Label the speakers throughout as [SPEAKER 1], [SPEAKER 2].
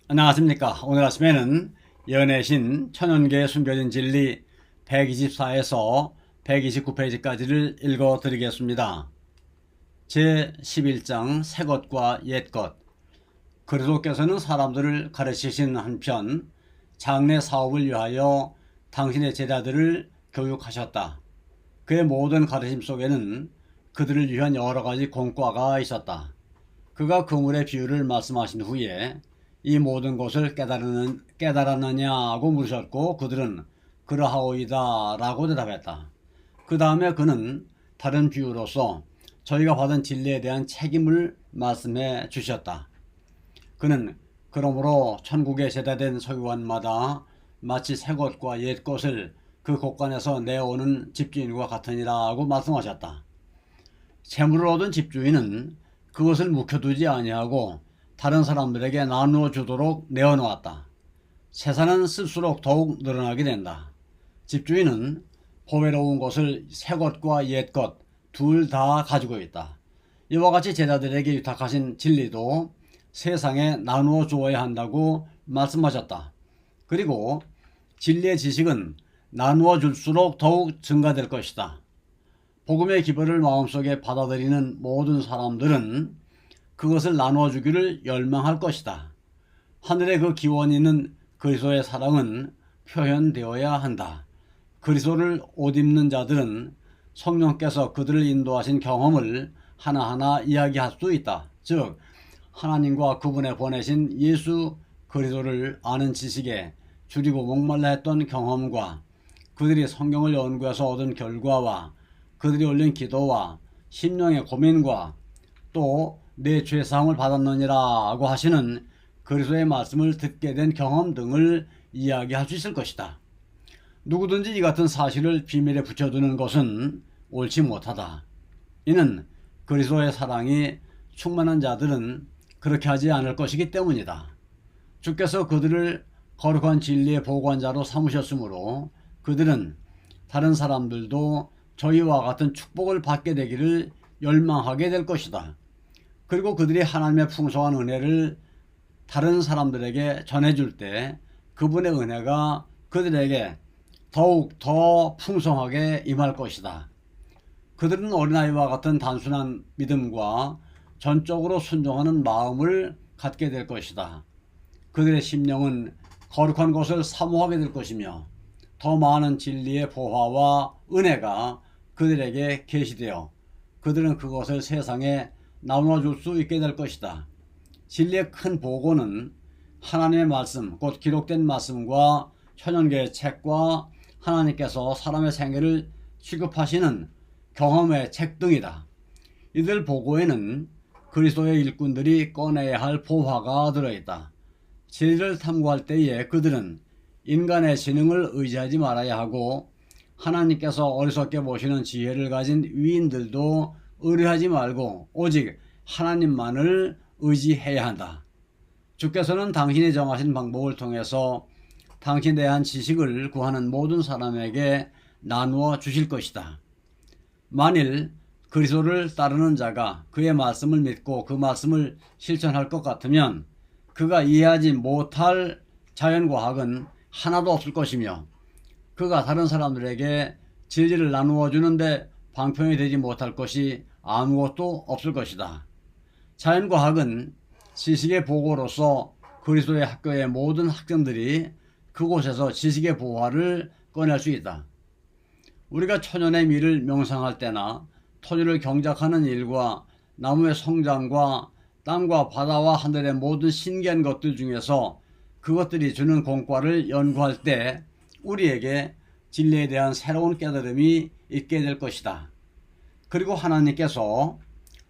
[SPEAKER 1] 안녕하십니까. 오늘 아침에는 연애신 천연계의 숨겨진 진리 124에서 129페이지까지를 읽어 드리겠습니다. 제11장 새것과 옛것. 그리스도께서는 사람들을 가르치신 한편 장래 사업을 위하여 당신의 제자들을 교육하셨다. 그의 모든 가르침 속에는 그들을 위한 여러 가지 공과가 있었다. 그가 그물의 비유를 말씀하신 후에 이 모든 것을 깨달았느냐고 물으셨고 그들은 그러하오이다 라고 대답했다. 그 다음에 그는 다른 비유로서 저희가 받은 진리에 대한 책임을 말씀해 주셨다. 그는 그러므로 천국에 제대된 서기관마다 마치 새것과 옛것을 그 곳간에서 내어오는 집주인과 같으니라고 말씀하셨다. 재물을 얻은 집주인은 그것을 묵혀두지 아니하고 다른 사람들에게 나누어 주도록 내어놓았다. 재산은 쓸수록 더욱 늘어나게 된다. 집주인은 보배로운 것을 새것과 옛것 둘 다 가지고 있다. 이와 같이 제자들에게 유탁하신 진리도 세상에 나누어 주어야 한다고 말씀하셨다. 그리고 진리의 지식은 나누어 줄수록 더욱 증가될 것이다. 복음의 기별을 마음속에 받아들이는 모든 사람들은 그것을 나누어 주기를 열망할 것이다. 하늘의 그 기원 있는 그리스도의 사랑은 표현되어야 한다. 그리스도를 옷 입는 자들은 성령께서 그들을 인도하신 경험을 하나하나 이야기할 수 있다. 즉 하나님과 그분의 보내신 예수 그리스도를 아는 지식에 줄이고 목말라 했던 경험과 그들이 성경을 연구해서 얻은 결과와 그들이 올린 기도와 심령의 고민과 또 내 죄사함을 받았느니라고 하시는 그리스도의 말씀을 듣게 된 경험 등을 이야기할 수 있을 것이다. 누구든지 이 같은 사실을 비밀에 붙여두는 것은 옳지 못하다. 이는 그리스도의 사랑이 충만한 자들은 그렇게 하지 않을 것이기 때문이다. 주께서 그들을 거룩한 진리의 보관자로 삼으셨으므로 그들은 다른 사람들도 저희와 같은 축복을 받게 되기를 열망하게 될 것이다. 그리고 그들이 하나님의 풍성한 은혜를 다른 사람들에게 전해줄 때 그분의 은혜가 그들에게 더욱 더 풍성하게 임할 것이다. 그들은 어린아이와 같은 단순한 믿음과 전적으로 순종하는 마음을 갖게 될 것이다. 그들의 심령은 거룩한 것을 사모하게 될 것이며 더 많은 진리의 보화와 은혜가 그들에게 계시되어 그들은 그것을 세상에 나눠줄 수 있게 될 것이다. 진리의 큰 보고는 하나님의 말씀, 곧 기록된 말씀과 천연계의 책과 하나님께서 사람의 생애를 취급하시는 경험의 책 등이다. 이들 보고에는 그리스도의 일꾼들이 꺼내야 할 보화가 들어있다. 진리를 탐구할 때에 그들은 인간의 지능을 의지하지 말아야 하고 하나님께서 어리석게 보시는 지혜를 가진 위인들도 의뢰하지 말고 오직 하나님만을 의지해야 한다. 주께서는 당신이 정하신 방법을 통해서 당신에 대한 지식을 구하는 모든 사람에게 나누어 주실 것이다. 만일 그리스도를 따르는 자가 그의 말씀을 믿고 그 말씀을 실천할 것 같으면 그가 이해하지 못할 자연과학은 하나도 없을 것이며 그가 다른 사람들에게 진리를 나누어 주는데 방편이 되지 못할 것이 아무것도 없을 것이다. 자연과학은 지식의 보고로서 그리스도의 학교의 모든 학생들이 그곳에서 지식의 보화를 꺼낼 수 있다. 우리가 천연의 미를 명상할 때나 토지를 경작하는 일과 나무의 성장과 땅과 바다와 하늘의 모든 신기한 것들 중에서 그것들이 주는 공과를 연구할 때 우리에게 진리에 대한 새로운 깨달음이 있게 될 것이다. 그리고 하나님께서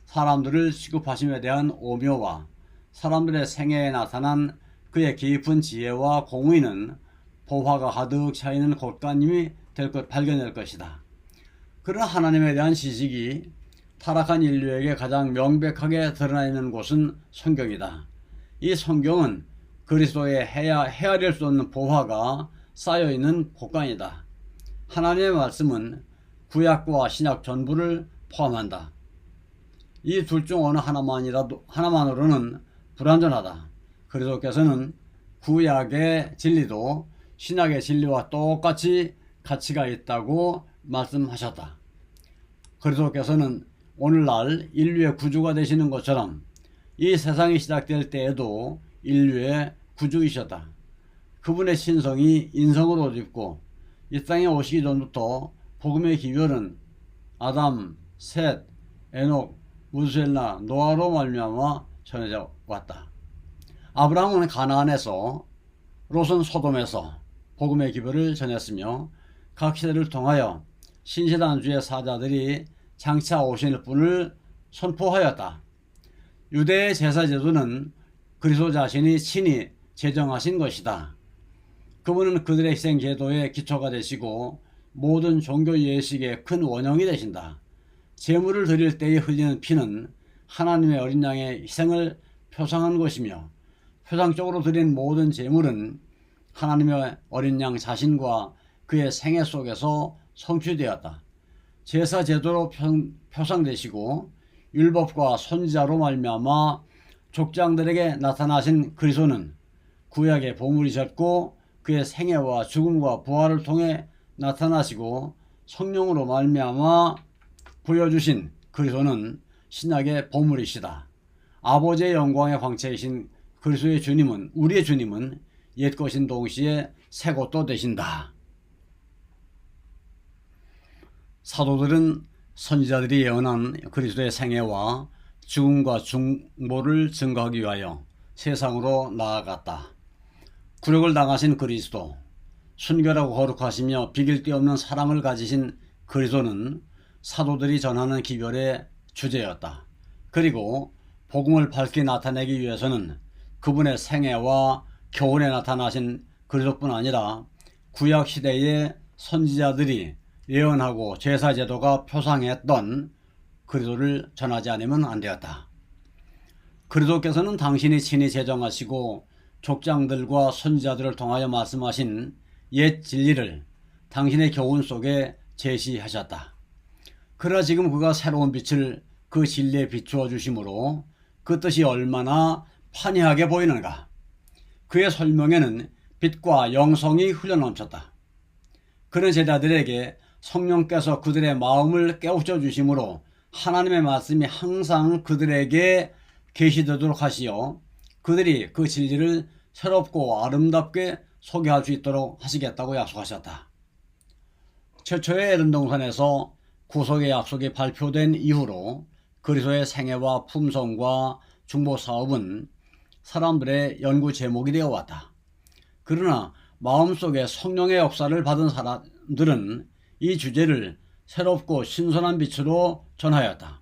[SPEAKER 1] 사람들을 취급하심에 대한 오묘와 사람들의 생애에 나타난 그의 깊은 지혜와 공의는 보화가 가득 차있는 곳간임이 발견될 것이다. 그러나 하나님에 대한 지식이 타락한 인류에게 가장 명백하게 드러나 있는 곳은 성경이다. 이 성경은 그리스도의 헤아릴 수 없는 보화가 쌓여있는 곳간이다. 하나님의 말씀은 구약과 신약 전부를 포함한다. 이 둘 중 어느 하나만으로는 불완전하다. 그리스도께서는 구약의 진리도 신약의 진리와 똑같이 가치가 있다고 말씀하셨다. 그리스도께서는 오늘날 인류의 구주가 되시는 것처럼 이 세상이 시작될 때에도 인류의 구주이셨다. 그분의 신성이 인성으로 옷 입고 이 땅에 오시기 전부터 복음의 기별은 아담, 셋, 에녹, 무두셀라, 노아로 말미암아 전해져 왔다. 아브라함은 가나안에서, 롯은 소돔에서 복음의 기별을 전했으며 각 시대를 통하여 신실한 주의 사자들이 장차 오실 분을 선포하였다. 유대의 제사제도는 그리스도 자신이 친히 제정하신 것이다. 그분은 그들의 희생제도의 기초가 되시고 모든 종교 예식의 큰 원형이 되신다. 제물을 드릴 때에 흘리는 피는 하나님의 어린 양의 희생을 표상한 것이며 표상적으로 드린 모든 제물은 하나님의 어린 양 자신과 그의 생애 속에서 성취되었다. 제사 제도로 표상되시고 율법과 선지자로 말미암아 족장들에게 나타나신 그리스도는 구약의 보물이셨고 그의 생애와 죽음과 부활을 통해 나타나시고 성령으로 말미암아 보여주신 그리스도는 신약의 보물이시다. 아버지의 영광의 광채이신 그리스도의 주님은, 우리의 주님은 옛것인 동시에 새것도 되신다. 사도들은 선지자들이 예언한 그리스도의 생애와 죽음과 중보를 증거하기 위하여 세상으로 나아갔다. 굴욕을 당하신 그리스도, 순결하고 거룩하시며 비길 데 없는 사랑을 가지신 그리스도는 사도들이 전하는 기별의 주제였다. 그리고 복음을 밝게 나타내기 위해서는 그분의 생애와 교훈에 나타나신 그리스도뿐 아니라 구약 시대의 선지자들이 예언하고 제사제도가 표상했던 그리스도를 전하지 않으면 안 되었다. 그리스도께서는 당신이 친히 제정하시고 족장들과 선지자들을 통하여 말씀하신 옛 진리를 당신의 교훈 속에 제시하셨다. 그러나 지금 그가 새로운 빛을 그 진리에 비추어 주심으로 그 뜻이 얼마나 판이하게 보이는가. 그의 설명에는 빛과 영성이 흘러넘쳤다. 그런 제자들에게 성령께서 그들의 마음을 깨우쳐 주심으로 하나님의 말씀이 항상 그들에게 계시되도록 하시어 그들이 그 진리를 새롭고 아름답게 소개할 수 있도록 하시겠다고 약속하셨다. 최초의 에덴 동산에서 구속의 약속이 발표된 이후로 그리스도의 생애와 품성과 중보 사업은 사람들의 연구 제목이 되어 왔다. 그러나 마음속에 성령의 역사를 받은 사람들은 이 주제를 새롭고 신선한 빛으로 전하였다.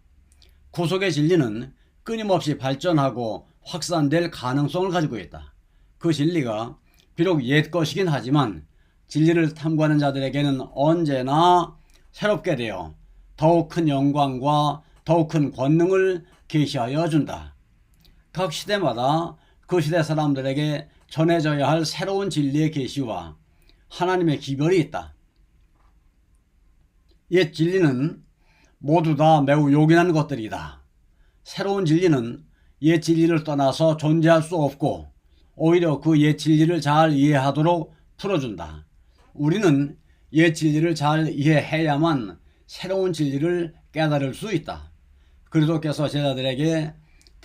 [SPEAKER 1] 구속의 진리는 끊임없이 발전하고 확산될 가능성을 가지고 있다. 그 진리가 비록 옛 것이긴 하지만 진리를 탐구하는 자들에게는 언제나 새롭게 되어 더욱 큰 영광과 더욱 큰 권능을 계시하여 준다. 각 시대마다 그 시대 사람들에게 전해져야 할 새로운 진리의 계시와 하나님의 기별이 있다. 옛 진리는 모두 다 매우 요긴한 것들이다. 새로운 진리는 옛 진리를 떠나서 존재할 수 없고 오히려 그 옛 진리를 잘 이해하도록 풀어준다. 우리는 옛 진리를 잘 이해해야만 새로운 진리를 깨달을 수 있다. 그리스도께서 제자들에게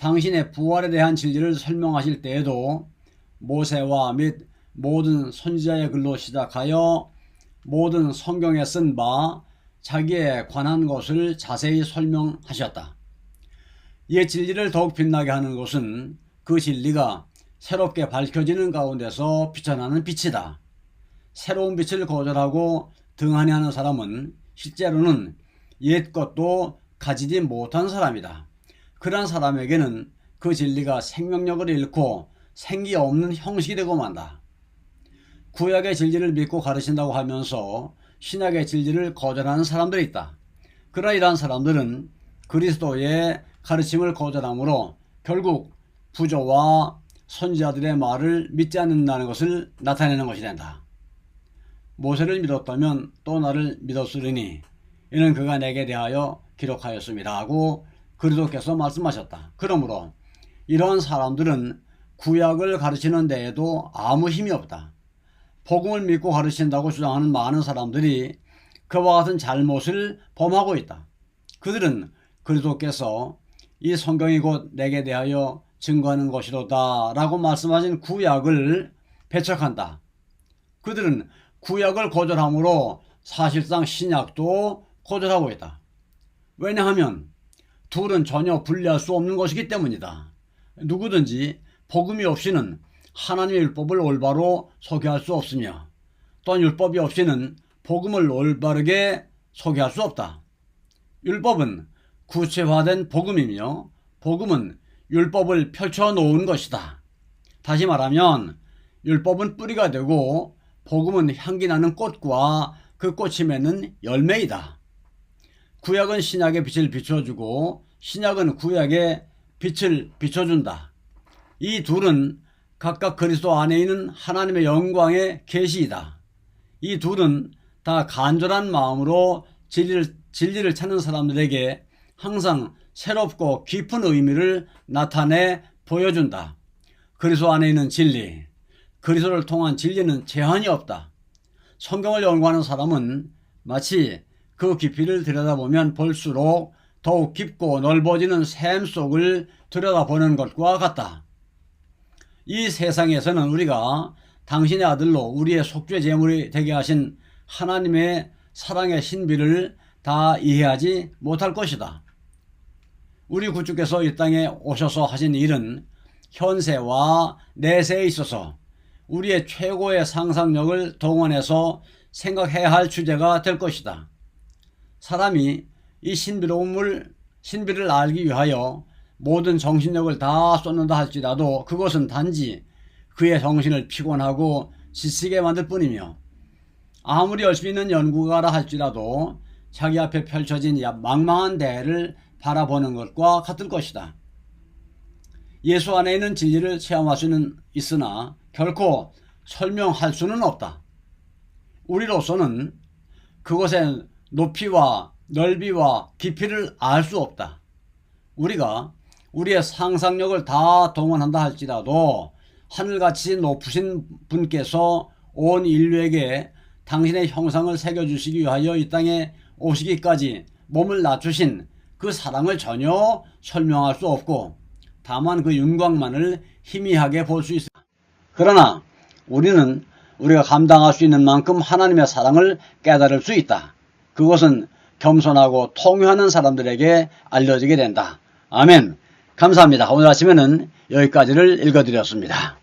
[SPEAKER 1] 당신의 부활에 대한 진리를 설명하실 때에도 모세와 및 모든 선지자의 글로 시작하여 모든 성경에 쓴 바 자기에 관한 것을 자세히 설명하셨다. 옛 진리를 더욱 빛나게 하는 것은 그 진리가 새롭게 밝혀지는 가운데서 비춰나는 빛이다. 새로운 빛을 거절하고 등한히 하는 사람은 실제로는 옛 것도 가지지 못한 사람이다. 그러한 사람에게는 그 진리가 생명력을 잃고 생기 없는 형식이 되고 만다. 구약의 진리를 믿고 가르친다고 하면서 신약의 진리를 거절하는 사람들이 있다. 그러나 이러한 사람들은 그리스도의 가르침을 거절함으로 결국 부조와 선지자들의 말을 믿지 않는다는 것을 나타내는 것이 된다. 모세를 믿었다면 또 나를 믿었으리니 이는 그가 내게 대하여 기록하였습니다 하고 그리스도께서 말씀하셨다. 그러므로 이러한 사람들은 구약을 가르치는 데에도 아무 힘이 없다. 복음을 믿고 가르친다고 주장하는 많은 사람들이 그와 같은 잘못을 범하고 있다. 그들은 그리스도께서 이 성경이 곧 내게 대하여 증거하는 것이로다 라고 말씀하신 구약을 배척한다. 그들은 구약을 거절함으로 사실상 신약도 거절하고 있다. 왜냐하면 둘은 전혀 분리할 수 없는 것이기 때문이다. 누구든지 복음이 없이는 하나님의 율법을 올바로 소개할 수 없으며 또한 율법이 없이는 복음을 올바르게 소개할 수 없다. 율법은 구체화된 복음이며 복음은 율법을 펼쳐놓은 것이다. 다시 말하면 율법은 뿌리가 되고 복음은 향기 나는 꽃과 그 꽃이 맺는 열매이다. 구약은 신약의 빛을 비춰주고 신약은 구약의 빛을 비춰준다. 이 둘은 각각 그리스도 안에 있는 하나님의 영광의 계시이다. 이 둘은 다 간절한 마음으로 진리를 찾는 사람들에게 항상 새롭고 깊은 의미를 나타내 보여준다. 그리스도 안에 있는 진리, 그리스도를 통한 진리는 제한이 없다. 성경을 연구하는 사람은 마치 그 깊이를 들여다보면 볼수록 더욱 깊고 넓어지는 샘 속을 들여다보는 것과 같다. 이 세상에서는 우리가 당신의 아들로 우리의 속죄 제물이 되게 하신 하나님의 사랑의 신비를 다 이해하지 못할 것이다. 우리 구주께서 이 땅에 오셔서 하신 일은 현세와 내세에 있어서 우리의 최고의 상상력을 동원해서 생각해야 할 주제가 될 것이다. 사람이 이 신비를 알기 위하여 모든 정신력을 다 쏟는다 할지라도 그것은 단지 그의 정신을 피곤하고 지치게 만들 뿐이며 아무리 열심히 있는 연구가라 할지라도 자기 앞에 펼쳐진 망망한 대해를 바라보는 것과 같을 것이다. 예수 안에 있는 진리를 체험할 수는 있으나 결코 설명할 수는 없다. 우리로서는 그것의 높이와 넓이와 깊이를 알 수 없다. 우리가 우리의 상상력을 다 동원한다 할지라도 하늘같이 높으신 분께서 온 인류에게 당신의 형상을 새겨주시기 위하여 이 땅에 오시기까지 몸을 낮추신 그 사랑을 전혀 설명할 수 없고 다만 그 윤곽만을 희미하게 볼 수 있습니다. 그러나 우리는 우리가 감당할 수 있는 만큼 하나님의 사랑을 깨달을 수 있다. 그것은 겸손하고 통회하는 사람들에게 알려지게 된다. 아멘. 감사합니다. 오늘 아침에는 여기까지를 읽어드렸습니다.